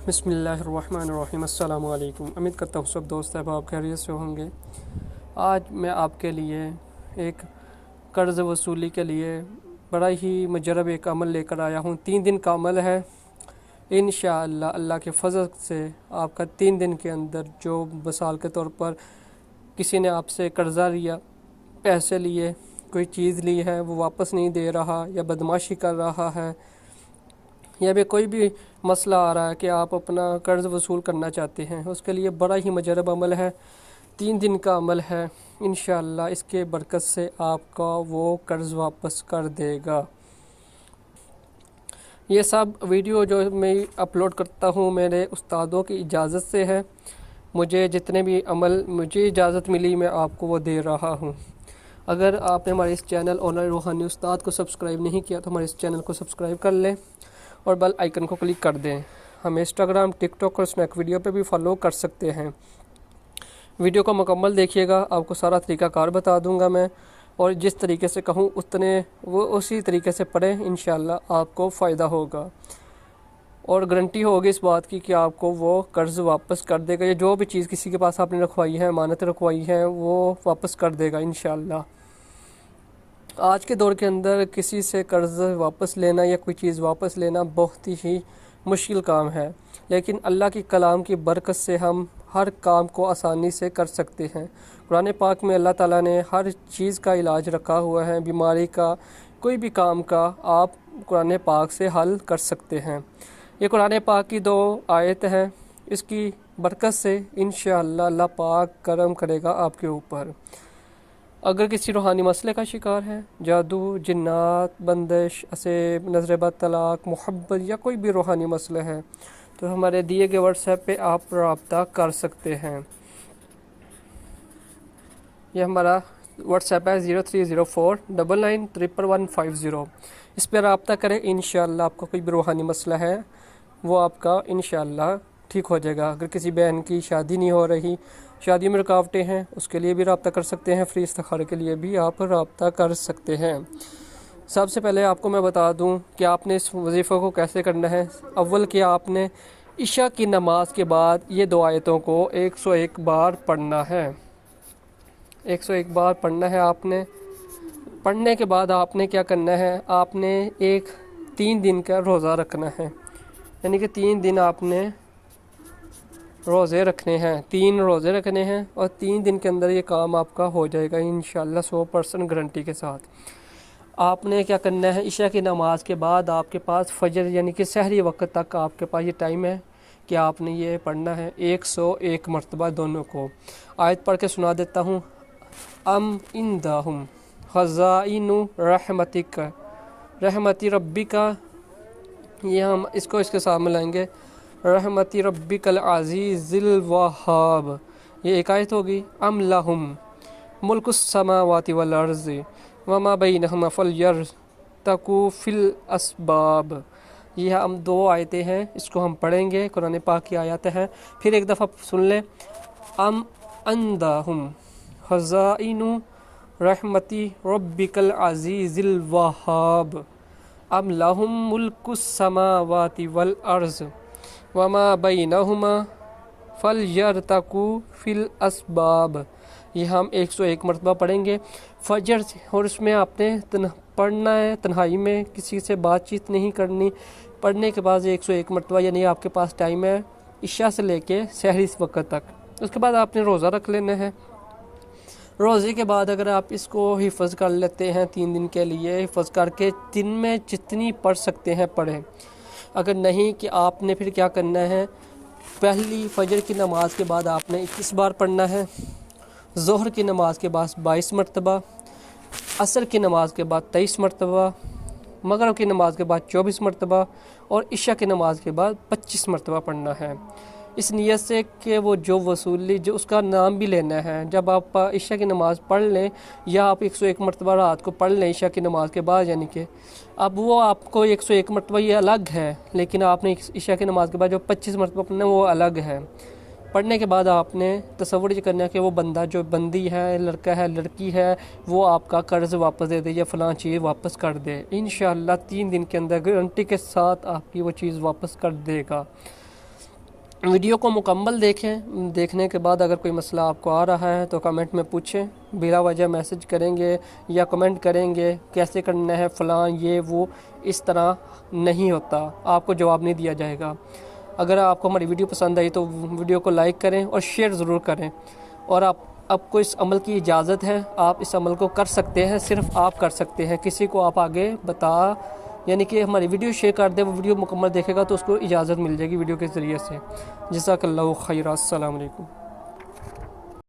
بسم اللہ الرحمن الرحیم۔ السلام علیکم۔ امید کرتا ہوں سب دوست احباب خیریت سے ہوں گے۔ آج میں آپ کے لیے ایک قرض وصولی کے لیے بڑا ہی مجرب ایک عمل لے کر آیا ہوں۔ 3 دن کا عمل ہے۔ انشاءاللہ اللہ کے فضل سے آپ کا 3 دن کے اندر جو مثال کے طور پر کسی نے آپ سے قرضہ لیا، پیسے لیے، کوئی چیز لی ہے وہ واپس نہیں دے رہا یا بدمعاشی کر رہا ہے، یا بھی کوئی بھی مسئلہ آ رہا ہے کہ آپ اپنا قرض وصول کرنا چاہتے ہیں، اس کے لیے بڑا ہی مجرب عمل ہے۔ 3 دن کا عمل ہے۔ انشاءاللہ اس کے برکت سے آپ کا وہ قرض واپس کر دے گا۔ یہ سب ویڈیو جو میں اپلوڈ کرتا ہوں میرے استادوں کی اجازت سے ہے۔ مجھے جتنے بھی عمل مجھے اجازت ملی میں آپ کو وہ دے رہا ہوں۔ اگر آپ نے ہمارے اس چینل آنلائن روحانی استاد کو سبسکرائب نہیں کیا تو ہمارے اس چینل کو سبسکرائب کر لیں اور بیل آئیکن کو کلک کر دیں۔ ہمیں انسٹاگرام، ٹک ٹاک اور اسنیک ویڈیو پہ بھی فالو کر سکتے ہیں۔ ویڈیو کو مکمل دیکھیے گا، آپ کو سارا طریقہ کار بتا دوں گا میں، اور جس طریقے سے کہوں اسی طریقے سے پڑھیں، انشاءاللہ آپ کو فائدہ ہوگا اور گارنٹی ہوگی اس بات کی کہ آپ کو وہ قرض واپس کر دے گا، یا جو بھی چیز کسی کے پاس آپ نے رکھوائی ہے، امانت رکھوائی ہے، وہ واپس کر دے گا انشاءاللہ۔ آج کے دور کے اندر کسی سے قرض واپس لینا یا کوئی چیز واپس لینا بہت ہی مشکل کام ہے، لیکن اللہ کی کلام کی برکت سے ہم ہر کام کو آسانی سے کر سکتے ہیں۔ قرآن پاک میں اللہ تعالیٰ نے ہر چیز کا علاج رکھا ہوا ہے، بیماری کا، کوئی بھی کام کا آپ قرآن پاک سے حل کر سکتے ہیں۔ یہ قرآن پاک کی 2 آیت ہیں، اس کی برکت سے انشاءاللہ اللہ پاک کرم کرے گا آپ کے اوپر۔ اگر کسی روحانی مسئلے کا شکار ہے، جادو، جنات، بندش، اسیب، نظر بد، طلاق، محبت یا کوئی بھی روحانی مسئلہ ہے تو ہمارے دیے گئے واٹس ایپ پہ آپ رابطہ کر سکتے ہیں۔ یہ ہمارا واٹس ایپ ہے 0304991150۔ اس پہ رابطہ کریں، انشاءاللہ آپ کا کوئی بھی روحانی مسئلہ ہے وہ آپ کا انشاءاللہ ٹھیک ہو جائے گا۔ اگر کسی بہن کی شادی نہیں ہو رہی، شادی میں رکاوٹیں ہیں، اس کے لیے بھی رابطہ کر سکتے ہیں۔ فری استخارے کے لیے بھی آپ رابطہ کر سکتے ہیں۔ سب سے پہلے آپ کو میں بتا دوں کہ آپ نے اس وظیفہ کو کیسے کرنا ہے۔ اول کہ آپ نے عشاء کی نماز کے بعد یہ 2 آیتوں کو 101 بار پڑھنا ہے۔ 101 بار پڑھنا ہے آپ نے۔ پڑھنے کے بعد آپ نے کیا کرنا ہے، آپ نے 3 دن کا روزہ رکھنا ہے، یعنی کہ 3 دن آپ نے روزے رکھنے ہیں، 3 روزے رکھنے ہیں، اور 3 دن کے اندر یہ کام آپ کا ہو جائے گا انشاءاللہ 100% گارنٹی کے ساتھ۔ آپ نے کیا کرنا ہے، عشاء کی نماز کے بعد آپ کے پاس فجر یعنی کہ سحری وقت تک آپ کے پاس یہ ٹائم ہے کہ آپ نے یہ پڑھنا ہے 101 مرتبہ دونوں کو۔ آیت پڑھ کے سنا دیتا ہوں۔ ام عندہم خزائن رحمتک رحمتی ربی کا، یہ ہم اس کو اس کے سامنے لائیں گے، رحمتی ربک العزیز الوہاب۔ یہ ایک آیت ہوگی۔ ام لہم ملک السماوات والارض وما بینہما فلیرتقوا فی الاسباب۔ یہ ہم 2 آیتیں ہیں، اس کو ہم پڑھیں گے، قرآن پاک کی آیات ہیں۔ پھر ایک دفعہ سن لیں۔ ام عندہم خزائن رحمتی ربک العزیز الوہاب، ام لہم ملک السماوات والارض وما بینہما فلیرتقوا فی الاسباب۔ یہ ہم 101 مرتبہ پڑھیں گے فجر سے، اور اس میں آپ نے پڑھنا ہے تنہائی میں، کسی سے بات چیت نہیں کرنی۔ پڑھنے کے بعد 101 مرتبہ، یعنی آپ کے پاس ٹائم ہے عشاء سے لے کے سحری اس وقت تک۔ اس کے بعد آپ نے روزہ رکھ لینا ہے۔ روزے کے بعد اگر آپ اس کو حفظ کر لیتے ہیں 3 دن کے لیے، حفظ کر کے دن میں جتنی پڑھ سکتے ہیں پڑھیں۔ اگر نہیں کہ آپ نے پھر کیا کرنا ہے، پہلی فجر کی نماز کے بعد آپ نے 21 بار پڑھنا ہے، ظہر کی نماز کے بعد 22 مرتبہ، عصر کی نماز کے بعد 23 مرتبہ، مغرب کی نماز کے بعد 24 مرتبہ، اور عشاء کی نماز کے بعد 25 مرتبہ پڑھنا ہے، اس نیت سے کہ وہ جو وصولی جو اس کا نام بھی لینا ہے۔ جب آپ عشاء کی نماز پڑھ لیں، یا آپ 101 مرتبہ رات کو پڑھ لیں عشاء کی نماز کے بعد، یعنی کہ اب وہ آپ کو 101 مرتبہ یہ الگ ہے، لیکن آپ نے عشاء کی نماز کے بعد جو 25 مرتبہ پڑھنا ہے وہ الگ ہے۔ پڑھنے کے بعد آپ نے تصور یہ کرنا ہے کہ وہ بندہ جو بندی ہے، لڑکا ہے، لڑکی ہے، وہ آپ کا قرض واپس دے دے یا فلاں چیز واپس کر دے۔ انشاءاللہ 3 دن کے اندر گارنٹی کے ساتھ آپ کی وہ چیز واپس کر دے گا۔ ویڈیو کو مکمل دیکھیں، دیکھنے کے بعد اگر کوئی مسئلہ آپ کو آ رہا ہے تو کمنٹ میں پوچھیں، بلا وجہ میسج کریں گے یا کمنٹ کریں گے کیسے کرنا ہے فلاں یہ وہ، اس طرح نہیں ہوتا، آپ کو جواب نہیں دیا جائے گا۔ اگر آپ کو ہماری ویڈیو پسند آئی تو ویڈیو کو لائک کریں اور شیئر ضرور کریں، اور آپ کو اس عمل کی اجازت ہے، آپ اس عمل کو کر سکتے ہیں، صرف آپ کر سکتے ہیں، کسی کو آپ آگے یعنی کہ ہماری ویڈیو شیئر کر دے، وہ ویڈیو مکمل دیکھے گا تو اس کو اجازت مل جائے گی ویڈیو کے ذریعے سے۔ جزاک اللہ خیر، السلام علیکم۔